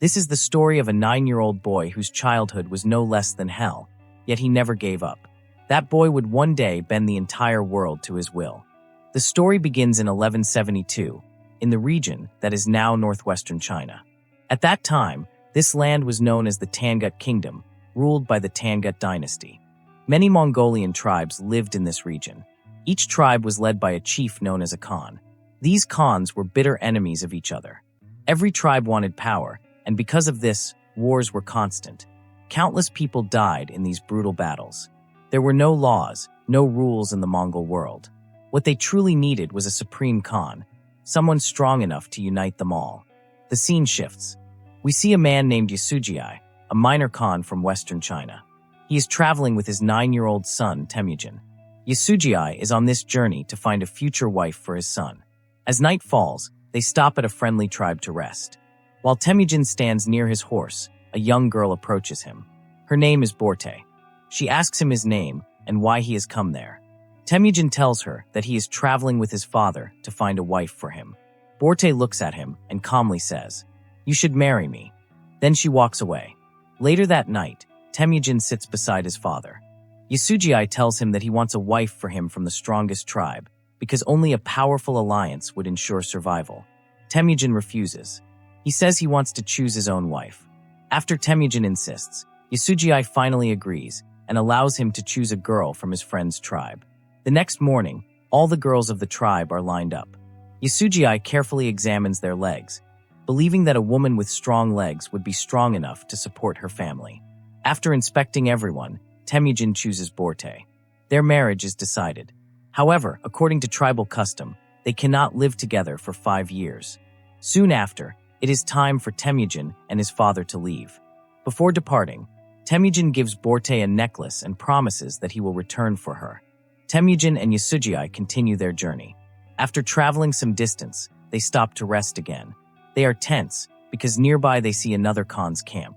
This is the story of a 9-year-old boy whose childhood was no less than hell, yet he never gave up. That boy would one day bend the entire world to his will. The story begins in 1172, in the region that is now northwestern China. At that time, this land was known as the Tangut Kingdom, ruled by the Tangut dynasty. Many Mongolian tribes lived in this region. Each tribe was led by a chief known as a Khan. These Khans were bitter enemies of each other. Every tribe wanted power, and because of this, wars were constant. Countless people died in these brutal battles. There were no laws, no rules in the Mongol world. What they truly needed was a supreme Khan, someone strong enough to unite them all. The scene shifts. We see a man named Yasugei, a minor Khan from western China. He is traveling with his 9-year-old son, Temujin. Yasugei is on this journey to find a future wife for his son. As night falls, they stop at a friendly tribe to rest. While Temujin stands near his horse, a young girl approaches him. Her name is Börte. She asks him his name and why he has come there. Temujin tells her that he is traveling with his father to find a wife for him. Börte looks at him and calmly says, "You should marry me." Then she walks away. Later that night, Temujin sits beside his father. Yasugei tells him that he wants a wife for him from the strongest tribe, because only a powerful alliance would ensure survival. Temujin refuses. He says he wants to choose his own wife. After Temujin insists, Yasugei finally agrees and allows him to choose a girl from his friend's tribe. The next morning, all the girls of the tribe are lined up. Yasugei carefully examines their legs, believing that a woman with strong legs would be strong enough to support her family. After inspecting everyone, Temujin chooses Börte. Their marriage is decided. However, according to tribal custom, they cannot live together for 5 years. Soon after, it is time for Temujin and his father to leave. Before departing, Temujin gives Börte a necklace and promises that he will return for her. Temujin and Yasugei continue their journey. After traveling some distance, they stop to rest again. They are tense because nearby they see another Khan's camp.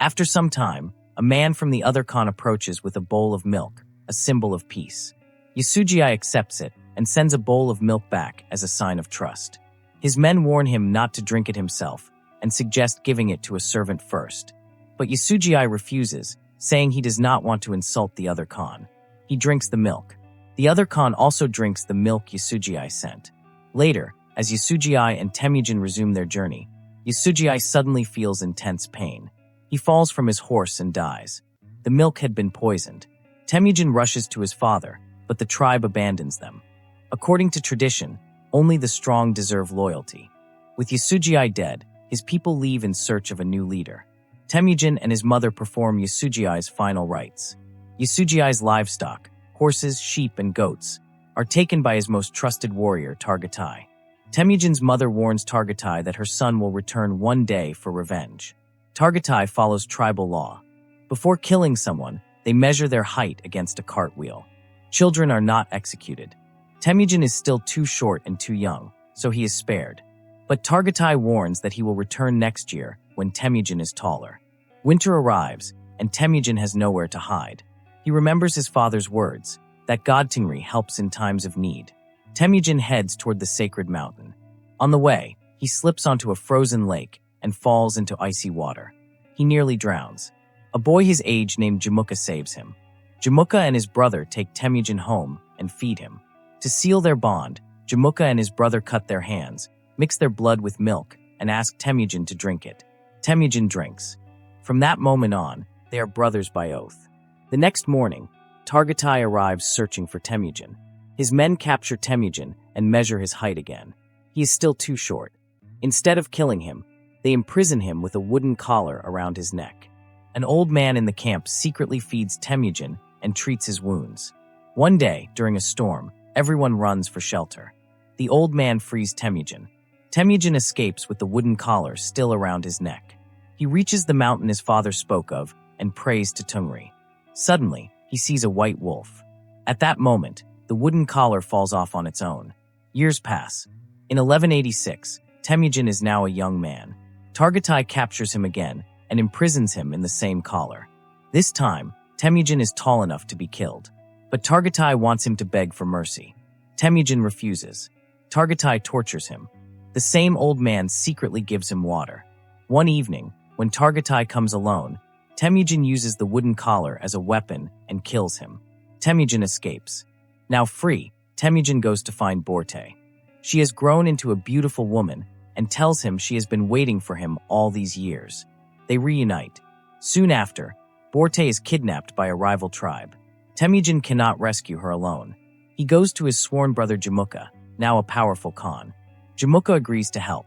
After some time, a man from the other Khan approaches with a bowl of milk, a symbol of peace. Yasugei accepts it and sends a bowl of milk back as a sign of trust. His men warn him not to drink it himself and suggest giving it to a servant first. But Yasugei refuses, saying he does not want to insult the other Khan. He drinks the milk. The other Khan also drinks the milk Yasugei sent. Later, as Yasugei and Temujin resume their journey, Yasugei suddenly feels intense pain. He falls from his horse and dies. The milk had been poisoned. Temujin rushes to his father, but the tribe abandons them. According to tradition, only the strong deserve loyalty. With Yasugei dead, his people leave in search of a new leader. Temujin and his mother perform Yasugei's final rites. Yasugei's livestock, horses, sheep, and goats, are taken by his most trusted warrior, Targatai. Temujin's mother warns Targatai that her son will return one day for revenge. Targatai follows tribal law. Before killing someone, they measure their height against a cartwheel. Children are not executed. Temujin is still too short and too young, so he is spared. But Targatai warns that he will return next year when Temujin is taller. Winter arrives, and Temujin has nowhere to hide. He remembers his father's words, that God Tingri helps in times of need. Temujin heads toward the sacred mountain. On the way, he slips onto a frozen lake and falls into icy water. He nearly drowns. A boy his age named Jamukha saves him. Jamukha and his brother take Temujin home and feed him. To seal their bond, Jamukha and his brother cut their hands, mix their blood with milk, and ask Temujin to drink it. Temujin drinks. From that moment on, they are brothers by oath. The next morning, Targatai arrives searching for Temujin. His men capture Temujin and measure his height again. He is still too short. Instead of killing him, they imprison him with a wooden collar around his neck. An old man in the camp secretly feeds Temujin and treats his wounds. One day, during a storm, everyone runs for shelter. The old man frees Temujin. Temujin escapes with the wooden collar still around his neck. He reaches the mountain his father spoke of and prays to Tungri. Suddenly, he sees a white wolf. At that moment, the wooden collar falls off on its own. Years pass. In 1186, Temujin is now a young man. Targatai captures him again and imprisons him in the same collar. This time, Temujin is tall enough to be killed. But Targatai wants him to beg for mercy. Temujin refuses. Targatai tortures him. The same old man secretly gives him water. One evening, When Targatai comes alone, Temujin uses the wooden collar as a weapon and kills him. Temujin escapes. Now free, Temujin goes to find Börte. She has grown into a beautiful woman and tells him she has been waiting for him all these years. They reunite. Soon after, Börte is kidnapped by a rival tribe. Temujin cannot rescue her alone. He goes to his sworn brother Jamukha, now a powerful Khan. Jamukha agrees to help,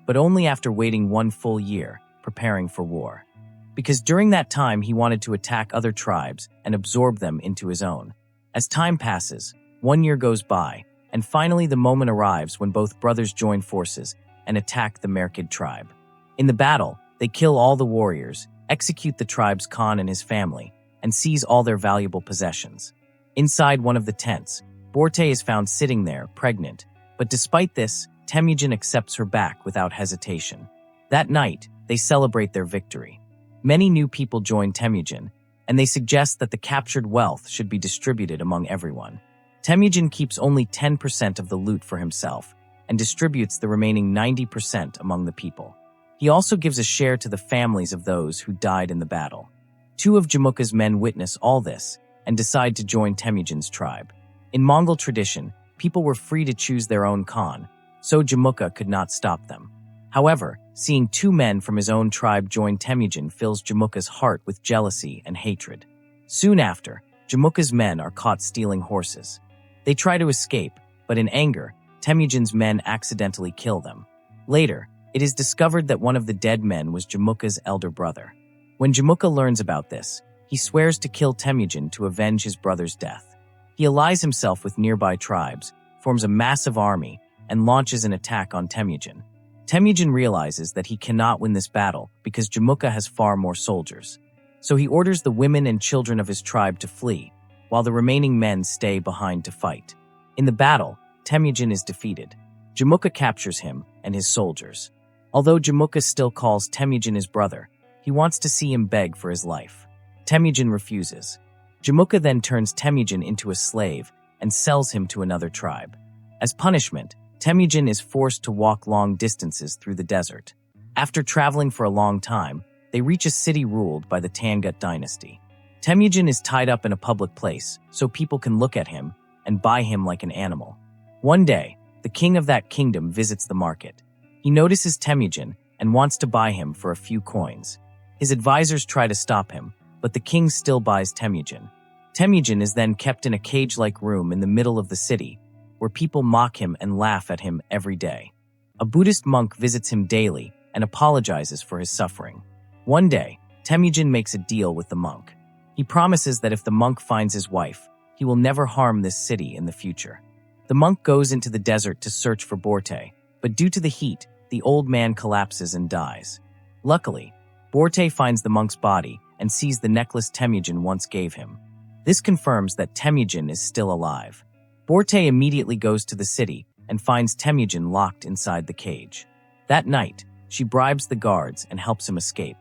but only after waiting 1 full year, preparing for war. Because during that time he wanted to attack other tribes and absorb them into his own. As time passes, 1 year goes by, and finally the moment arrives when both brothers join forces and attack the Merkid tribe. In the battle, they kill all the warriors, execute the tribe's Khan and his family, and seize all their valuable possessions. Inside one of the tents, Börte is found sitting there, pregnant, but despite this, Temujin accepts her back without hesitation. That night, they celebrate their victory. Many new people join Temujin, and they suggest that the captured wealth should be distributed among everyone. Temujin keeps only 10% of the loot for himself and distributes the remaining 90% among the people. He also gives a share to the families of those who died in the battle. 2 of Jamukha's men witness all this and decide to join Temujin's tribe. In Mongol tradition, people were free to choose their own Khan, so Jamukha could not stop them. However, seeing 2 men from his own tribe join Temujin fills Jamukha's heart with jealousy and hatred. Soon after, Jamukha's men are caught stealing horses. They try to escape, but in anger, Temujin's men accidentally kill them. Later, it is discovered that one of the dead men was Jamukha's elder brother. When Jamukha learns about this, he swears to kill Temujin to avenge his brother's death. He allies himself with nearby tribes, forms a massive army, and launches an attack on Temujin. Temujin realizes that he cannot win this battle because Jamukha has far more soldiers. So he orders the women and children of his tribe to flee, while the remaining men stay behind to fight. In the battle, Temujin is defeated. Jamukha captures him and his soldiers. Although Jamukha still calls Temujin his brother, he wants to see him beg for his life. Temujin refuses. Jamukha then turns Temujin into a slave and sells him to another tribe. As punishment, Temujin is forced to walk long distances through the desert. After traveling for a long time, they reach a city ruled by the Tangut dynasty. Temujin is tied up in a public place so people can look at him and buy him like an animal. One day, the king of that kingdom visits the market. He notices Temujin and wants to buy him for a few coins. His advisors try to stop him, but the king still buys Temujin. Temujin is then kept in a cage-like room in the middle of the city, where people mock him and laugh at him every day. A Buddhist monk visits him daily and apologizes for his suffering. One day, Temujin makes a deal with the monk. He promises that if the monk finds his wife, he will never harm this city in the future. The monk goes into the desert to search for Börte, but due to the heat, the old man collapses and dies. Luckily, Börte finds the monk's body and sees the necklace Temujin once gave him. This confirms that Temujin is still alive. Börte immediately goes to the city and finds Temujin locked inside the cage. That night, she bribes the guards and helps him escape.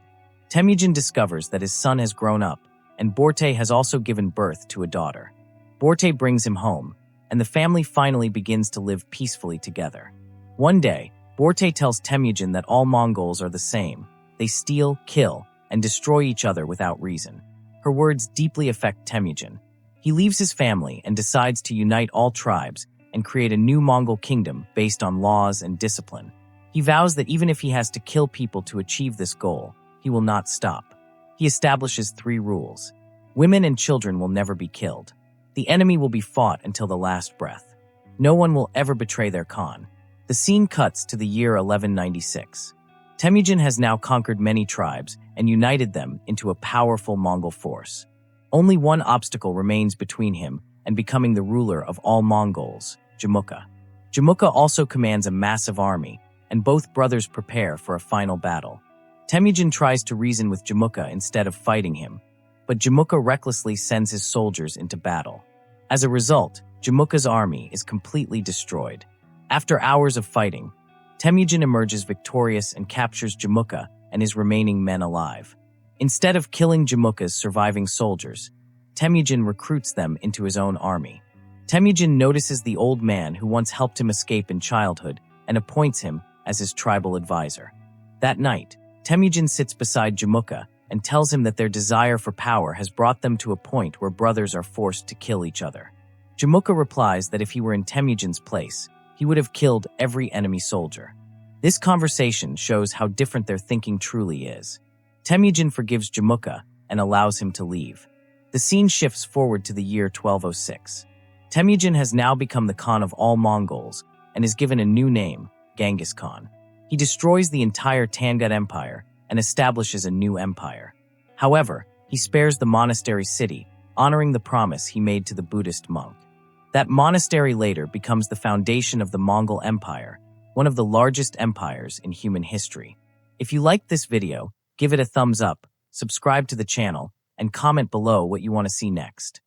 Temujin discovers that his son has grown up, and Börte has also given birth to a daughter. Börte brings him home, and the family finally begins to live peacefully together. One day, Börte tells Temujin that all Mongols are the same. They steal, kill, and destroy each other without reason. Her words deeply affect Temujin. He leaves his family and decides to unite all tribes and create a new Mongol kingdom based on laws and discipline. He vows that even if he has to kill people to achieve this goal, he will not stop. He establishes 3 rules. Women and children will never be killed. The enemy will be fought until the last breath. No one will ever betray their Khan. The scene cuts to the year 1196. Temujin has now conquered many tribes and united them into a powerful Mongol force. Only one obstacle remains between him and becoming the ruler of all Mongols, Jamukha. Jamukha also commands a massive army, and both brothers prepare for a final battle. Temujin tries to reason with Jamukha instead of fighting him, but Jamukha recklessly sends his soldiers into battle. As a result, Jamukha's army is completely destroyed. After hours of fighting, Temujin emerges victorious and captures Jamukha and his remaining men alive. Instead of killing Jamukha's surviving soldiers, Temujin recruits them into his own army. Temujin notices the old man who once helped him escape in childhood and appoints him as his tribal advisor. That night, Temujin sits beside Jamukha and tells him that their desire for power has brought them to a point where brothers are forced to kill each other. Jamukha replies that if he were in Temujin's place, he would have killed every enemy soldier. This conversation shows how different their thinking truly is. Temujin forgives Jamukha and allows him to leave. The scene shifts forward to the year 1206. Temujin has now become the Khan of all Mongols and is given a new name, Genghis Khan. He destroys the entire Tangut Empire and establishes a new empire. However, he spares the monastery city, honoring the promise he made to the Buddhist monk. That monastery later becomes the foundation of the Mongol Empire, one of the largest empires in human history. If you liked this video, give it a thumbs up, subscribe to the channel, and comment below what you want to see next.